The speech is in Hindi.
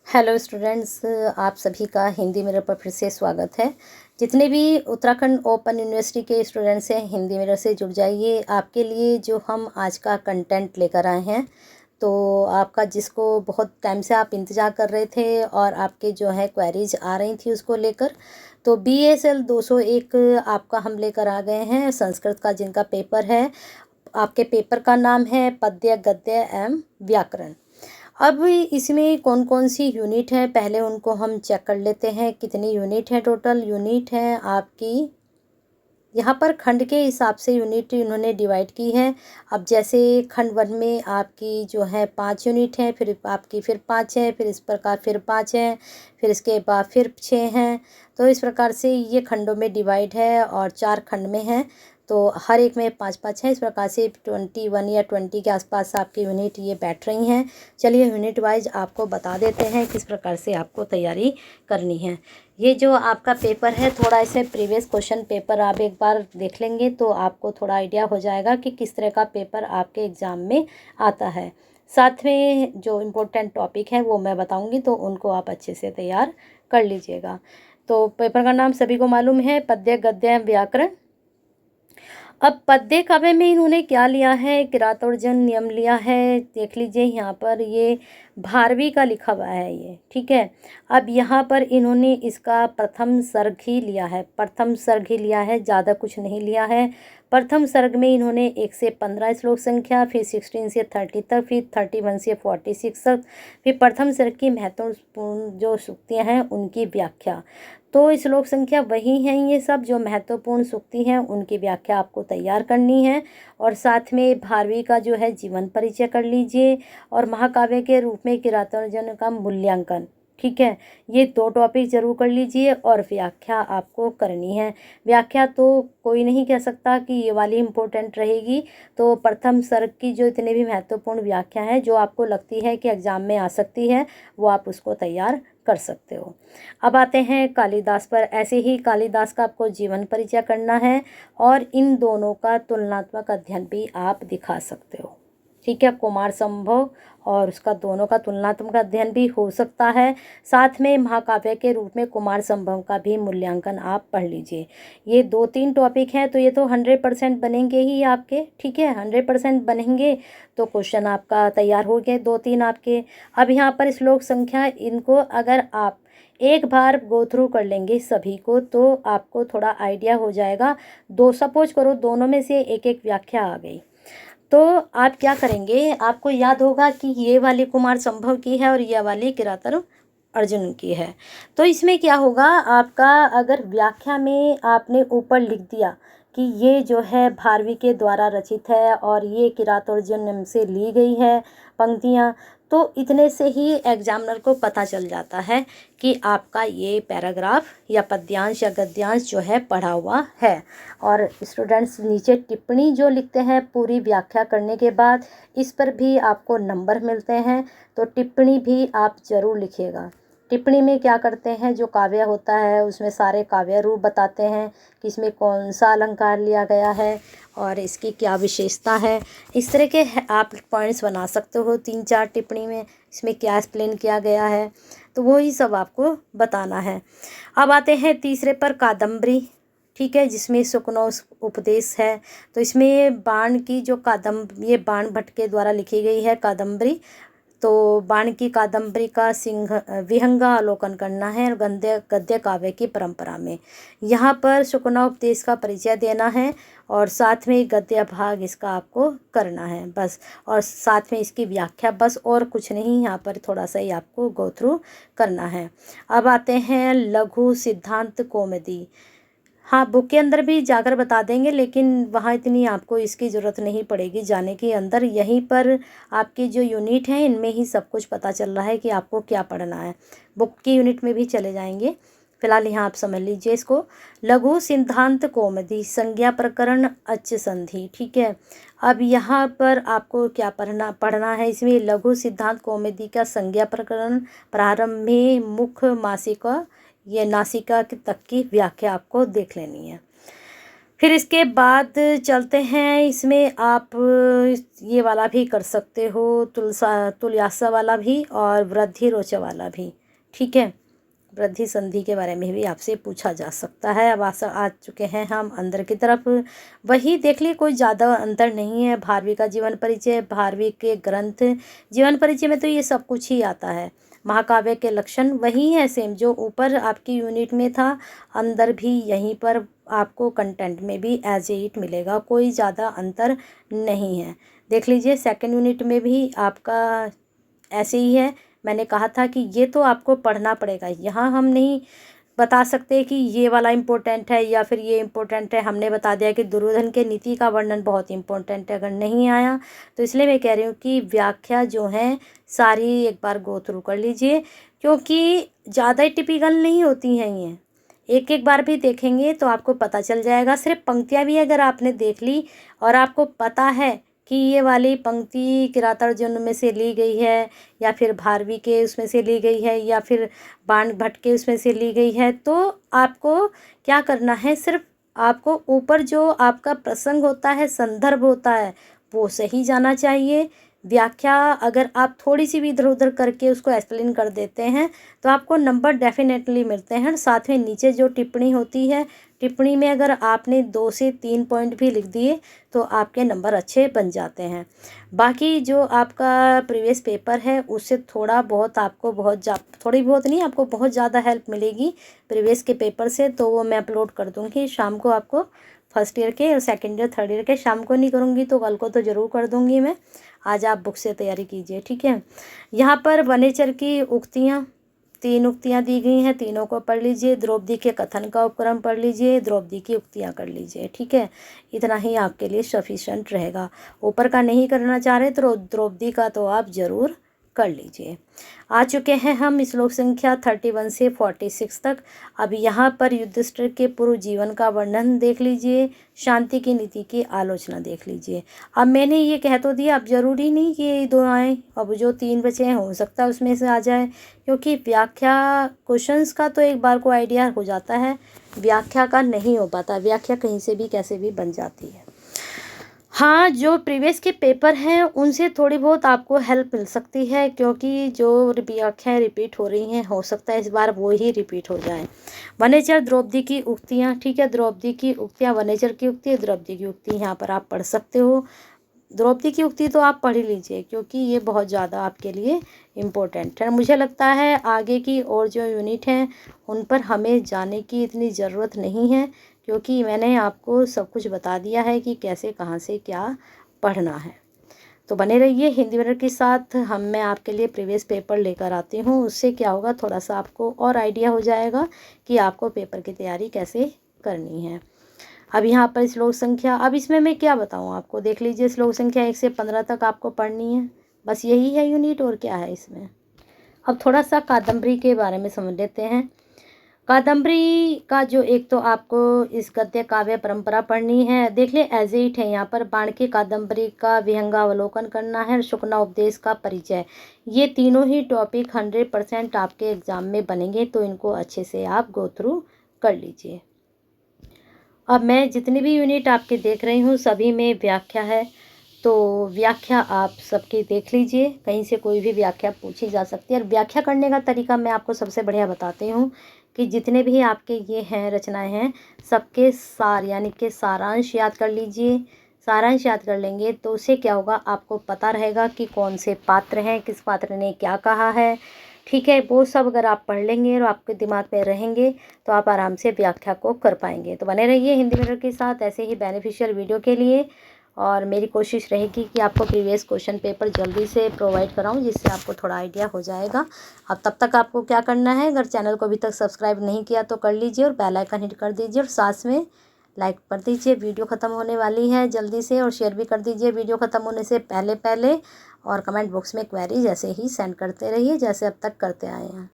हेलो स्टूडेंट्स, आप सभी का हिंदी मिरर पर फिर से स्वागत है। जितने भी उत्तराखंड ओपन यूनिवर्सिटी के स्टूडेंट्स हैं, हिंदी मिरर से जुड़ जाइए। आपके लिए जो हम आज का कंटेंट लेकर आए हैं, तो आपका जिसको बहुत टाइम से आप इंतज़ार कर रहे थे और आपके जो है क्वेरीज आ रही थी उसको लेकर, तो BSL 201 आपका हम लेकर आ गए हैं संस्कृत का, जिनका पेपर है। आपके पेपर का नाम है पद्य गद्य एवं व्याकरण। अब इसमें कौन कौन सी यूनिट है, पहले उनको हम चेक कर लेते हैं। कितनी यूनिट है? टोटल यूनिट है आपकी, यहाँ पर खंड के हिसाब से यूनिट इन्होंने डिवाइड की है। अब जैसे खंड 1 में आपकी जो है 5 यूनिट है, फिर आपकी फिर 5 है, फिर इस प्रकार फिर 5 है, फिर इसके बाद फिर 6 हैं। तो इस प्रकार से ये खंडों में डिवाइड है और 4 खंड में है, तो हर एक में 5-5 है। इस प्रकार से 21 या 20 के आसपास आपकी यूनिट ये बैठ रही हैं। चलिए यूनिट वाइज आपको बता देते हैं किस प्रकार से आपको तैयारी करनी है। ये जो आपका पेपर है, थोड़ा ऐसे प्रीवियस क्वेश्चन पेपर आप एक बार देख लेंगे तो आपको थोड़ा आइडिया हो जाएगा कि किस तरह का पेपर आपके एग्ज़ाम में आता है। साथ में जो इम्पोर्टेंट टॉपिक है वो मैं बताऊंगी, तो उनको आप अच्छे से तैयार कर लीजिएगा। तो पेपर का नाम सभी को मालूम है, पद्य गद्य व्याकरण। अब पद्य काव्य में इन्होंने क्या लिया है? किरातोर्जन नियम लिया है। देख लीजिए यहाँ पर ये भारवी का लिखा हुआ है ये, ठीक है। अब यहाँ पर इन्होंने इसका प्रथम सर्ग ही लिया है, प्रथम सर्ग ही लिया है, ज़्यादा कुछ नहीं लिया है। प्रथम सर्ग में इन्होंने 1 से 15 श्लोक संख्या, फिर 16 से 30 तक, फिर 31 से 46 तक, फिर प्रथम सर्ग की महत्वपूर्ण जो सूक्तियाँ हैं उनकी व्याख्या। तो श्लोक संख्या वही हैं, ये सब जो महत्वपूर्ण सूक्ति हैं उनकी व्याख्या आपको तैयार करनी है। और साथ में भारवी का जो है जीवन परिचय कर लीजिए, और महाकाव्य के रूप में किरातार्जुन का मूल्यांकन, ठीक है। ये 2 टॉपिक जरूर कर लीजिए और व्याख्या आपको करनी है। व्याख्या तो कोई नहीं कह सकता कि ये वाली इम्पोर्टेंट रहेगी। तो प्रथम सर्ग की जो इतने भी महत्वपूर्ण व्याख्या है जो आपको लगती है कि एग्जाम में आ सकती है, वो आप उसको तैयार कर सकते हो। अब आते हैं कालिदास पर। ऐसे ही कालिदास का आपको जीवन परिचय करना है और इन दोनों का तुलनात्मक अध्ययन भी आप दिखा सकते हो, ठीक है। कुमार संभव और उसका दोनों का तुलनात्मक अध्ययन भी हो सकता है। साथ में महाकाव्य के रूप में कुमार संभव का भी मूल्यांकन आप पढ़ लीजिए। ये 2-3 टॉपिक हैं, तो ये तो 100% बनेंगे ही आपके, ठीक है। 100% बनेंगे तो क्वेश्चन आपका तैयार हो गए 2-3 आपके। अब यहाँ पर श्लोक संख्या, इनको अगर आप एक बार गो थ्रू कर लेंगे सभी को, तो आपको थोड़ा आइडिया हो जाएगा। सपोज करो दोनों में से एक एक व्याख्या आ गई, तो आप क्या करेंगे? आपको याद होगा कि ये वाली कुमार संभव की है और ये वाली किरातार्जुन अर्जुन की है। तो इसमें क्या होगा आपका, अगर व्याख्या में आपने ऊपर लिख दिया कि ये जो है भारवी के द्वारा रचित है और ये किरातार्जुन से ली गई है पंक्तियाँ, तो इतने से ही एग्जामिनर को पता चल जाता है कि आपका ये पैराग्राफ या पद्यांश या गद्यांश जो है पढ़ा हुआ है। और स्टूडेंट्स नीचे टिप्पणी जो लिखते हैं पूरी व्याख्या करने के बाद, इस पर भी आपको नंबर मिलते हैं, तो टिप्पणी भी आप ज़रूर लिखिएगा। टिप्पणी में क्या करते हैं, जो काव्य होता है उसमें सारे काव्य रूप बताते हैं कि इसमें कौन सा अलंकार लिया गया है और इसकी क्या विशेषता है। इस तरह के आप पॉइंट्स बना सकते हो 3-4 टिप्पणी में, इसमें क्या एक्सप्लेन किया गया है, तो वही सब आपको बताना है। अब आते हैं तीसरे पर, कादम्बरी, ठीक है, जिसमें सुकनो उपदेश है। तो इसमें बाण की जो ये बाण भट्ट के द्वारा लिखी गई है कादम्बरी। तो बाण की कादम्बरी का विहंगावलोकन करना है गद्य गद्य काव्य की परंपरा में। यहाँ पर सुकनोपदेश का परिचय देना है और साथ में गद्य भाग इसका आपको करना है बस, और साथ में इसकी व्याख्या, बस और कुछ नहीं। यहाँ पर थोड़ा सा ही आपको गो थ्रू करना है। अब आते हैं लघु सिद्धांत कौमुदी। हाँ, बुक के अंदर भी जाकर बता देंगे, लेकिन वहाँ इतनी आपको इसकी ज़रूरत नहीं पड़ेगी जाने के अंदर। यहीं पर आपकी जो यूनिट है इनमें ही सब कुछ पता चल रहा है कि आपको क्या पढ़ना है। बुक की यूनिट में भी चले जाएंगे, फिलहाल यहाँ आप समझ लीजिए इसको। लघु सिद्धांत कौमुदी, संज्ञा प्रकरण, अच्छ संधि, ठीक है। अब यहाँ पर आपको क्या पढ़ना है? इसमें लघु सिद्धांत कौमुदी का संज्ञा प्रकरण, प्रारंभ में मुख्य मासिका ये नासिका तक की व्याख्या आपको देख लेनी है। फिर इसके बाद चलते हैं, इसमें आप ये वाला भी कर सकते हो, तुलयासा वाला भी और वृद्धि रोचा वाला भी। ठीक है, वृद्धि संधि के बारे में भी आपसे पूछा जा सकता है। अब आ चुके हैं हम अंदर की तरफ। वही देख लिए, कोई ज़्यादा अंतर नहीं है। भारवी का जीवन परिचय, भारवी के ग्रंथ, जीवन परिचय में तो ये सब कुछ ही आता है। महाकाव्य के लक्षण वही है सेम जो ऊपर आपकी यूनिट में था, अंदर भी यहीं पर आपको कंटेंट में भी एज इट मिलेगा, कोई ज़्यादा अंतर नहीं है। देख लीजिए सेकंड यूनिट में भी आपका ऐसे ही है। मैंने कहा था कि ये तो आपको पढ़ना पड़ेगा, यहाँ हम नहीं बता सकते कि ये वाला इम्पोर्टेंट है या फिर ये इम्पोर्टेंट है। हमने बता दिया कि दुर्योधन के नीति का वर्णन बहुत इम्पोर्टेंट है। अगर नहीं आया तो इसलिए मैं कह रही हूँ कि व्याख्या जो है सारी एक बार गो थ्रू कर लीजिए, क्योंकि ज़्यादा टिपिकल नहीं होती हैं ये। एक एक बार भी देखेंगे तो आपको पता चल जाएगा। सिर्फ पंक्तियाँ भी अगर आपने देख ली और आपको पता है कि ये वाली पंक्ति किरातार्जुन में से ली गई है या फिर भारवी के उसमें से ली गई है या फिर बाण भट्ट के उसमें से ली गई है, तो आपको क्या करना है, सिर्फ आपको ऊपर जो आपका प्रसंग होता है, संदर्भ होता है, वो सही जाना चाहिए। व्याख्या अगर आप थोड़ी सी भी इधर उधर करके उसको एक्सप्लेन कर देते हैं तो आपको नंबर डेफिनेटली मिलते हैं। साथ में नीचे जो टिप्पणी होती है, टिप्पणी में अगर आपने 2 से 3 पॉइंट भी लिख दिए तो आपके नंबर अच्छे बन जाते हैं। बाकी जो आपका प्रीवियस पेपर है उससे थोड़ा बहुत आपको थोड़ी बहुत नहीं, आपको बहुत ज़्यादा हेल्प मिलेगी प्रीवियस के पेपर से। तो वो मैं अपलोड कर दूँगी शाम को आपको, फर्स्ट ईयर के और सेकेंड ईयर थर्ड ईयर के। शाम को नहीं करूँगी तो कल को तो ज़रूर कर दूँगी मैं। आज आप बुक से तैयारी कीजिए, ठीक है। यहाँ पर वनेचर की उक्तियाँ, 3 उक्तियाँ दी गई हैं, तीनों को पढ़ लीजिए। द्रौपदी के कथन का उपक्रम पढ़ लीजिए, द्रौपदी की उक्तियाँ कर लीजिए, ठीक है। इतना ही आपके लिए सफिशेंट रहेगा। ऊपर का नहीं करना चाह रहे तो द्रौपदी का तो आप ज़रूर कर लीजिए। आ चुके हैं हम श्लोक संख्या 31 से 46 तक। अब यहाँ पर युधिष्ठिर के पूर्व जीवन का वर्णन देख लीजिए, शांति की नीति की आलोचना देख लीजिए। अब मैंने ये कह तो दिया, अब ज़रूरी नहीं कि ये 2 आए, अब जो 3 बचे हैं हो सकता है उसमें से आ जाए, क्योंकि व्याख्या क्वेश्चंस का तो एक बार को आइडिया हो जाता है, व्याख्या का नहीं हो पाता। व्याख्या कहीं से भी कैसे भी बन जाती है। हाँ, जो प्रीवियस के पेपर हैं उनसे थोड़ी बहुत आपको हेल्प मिल सकती है, क्योंकि जो व्याख्याएँ रिपीट हो रही हैं हो सकता है इस बार वो ही रिपीट हो जाए। वनेचर द्रौपदी की उक्तियाँ, ठीक है, द्रौपदी की उक्तियाँ, वनेचर की उक्ति, द्रौपदी की उक्ति यहाँ पर आप पढ़ सकते हो। द्रौपदी की उक्ति तो आप पढ़ ही लीजिए, क्योंकि ये बहुत ज़्यादा आपके लिए इम्पोर्टेंट है। मुझे लगता है आगे की और जो यूनिट हैं उन पर हमें जाने की इतनी ज़रूरत नहीं है, क्योंकि मैंने आपको सब कुछ बता दिया है कि कैसे कहाँ से क्या पढ़ना है। तो बने रहिए हिंदी मिरर के साथ। मैं आपके लिए प्रीवियस पेपर लेकर आती हूँ, उससे क्या होगा, थोड़ा सा आपको और आइडिया हो जाएगा कि आपको पेपर की तैयारी कैसे करनी है। अब यहाँ पर श्लोक संख्या, अब इसमें मैं क्या बताऊँ आपको, देख लीजिए श्लोक संख्या 1 से 15 तक आपको पढ़नी है, बस यही है यूनिट, और क्या है इसमें। अब थोड़ा सा कादम्बरी के बारे में समझ लेते हैं। कादम्बरी का जो एक तो आपको इस गद्य काव्य परंपरा पढ़नी है, देख ले एज इट है। यहाँ पर बाणकी कादम्बरी का विहंगावलोकन करना है, शुकना उपदेश का परिचय। ये तीनों ही टॉपिक 100% आपके एग्जाम में बनेंगे, तो इनको अच्छे से आप गो थ्रू कर लीजिए। अब मैं जितनी भी यूनिट आपके देख रही हूँ सभी में व्याख्या है, तो व्याख्या आप सबकी देख लीजिए, कहीं से कोई भी व्याख्या पूछी जा सकती है। और व्याख्या करने का तरीका मैं आपको सबसे बढ़िया बताती हूँ कि जितने भी आपके ये हैं रचनाएं हैं, सबके सार यानी कि सारांश याद कर लीजिए। सारांश याद कर लेंगे तो उससे क्या होगा, आपको पता रहेगा कि कौन से पात्र हैं, किस पात्र ने क्या कहा है, ठीक है। वो सब अगर आप पढ़ लेंगे और आपके दिमाग में रहेंगे तो आप आराम से व्याख्या को कर पाएंगे। तो बने रहिए हिंदी मिरर के साथ ऐसे ही बेनिफिशियल वीडियो के लिए, और मेरी कोशिश रहेगी कि आपको प्रीवियस क्वेश्चन पेपर जल्दी से प्रोवाइड कराऊं, जिससे आपको थोड़ा आइडिया हो जाएगा। अब तब तक आपको क्या करना है, अगर चैनल को अभी तक सब्सक्राइब नहीं किया तो कर लीजिए और बेल आइकन हिट कर दीजिए, और साथ में लाइक कर दीजिए। वीडियो ख़त्म होने वाली है जल्दी से, और शेयर भी कर दीजिए वीडियो ख़त्म होने से पहले। और कमेंट बॉक्स में क्वेरी जैसे ही सेंड करते रहिए, जैसे अब तक करते आए हैं।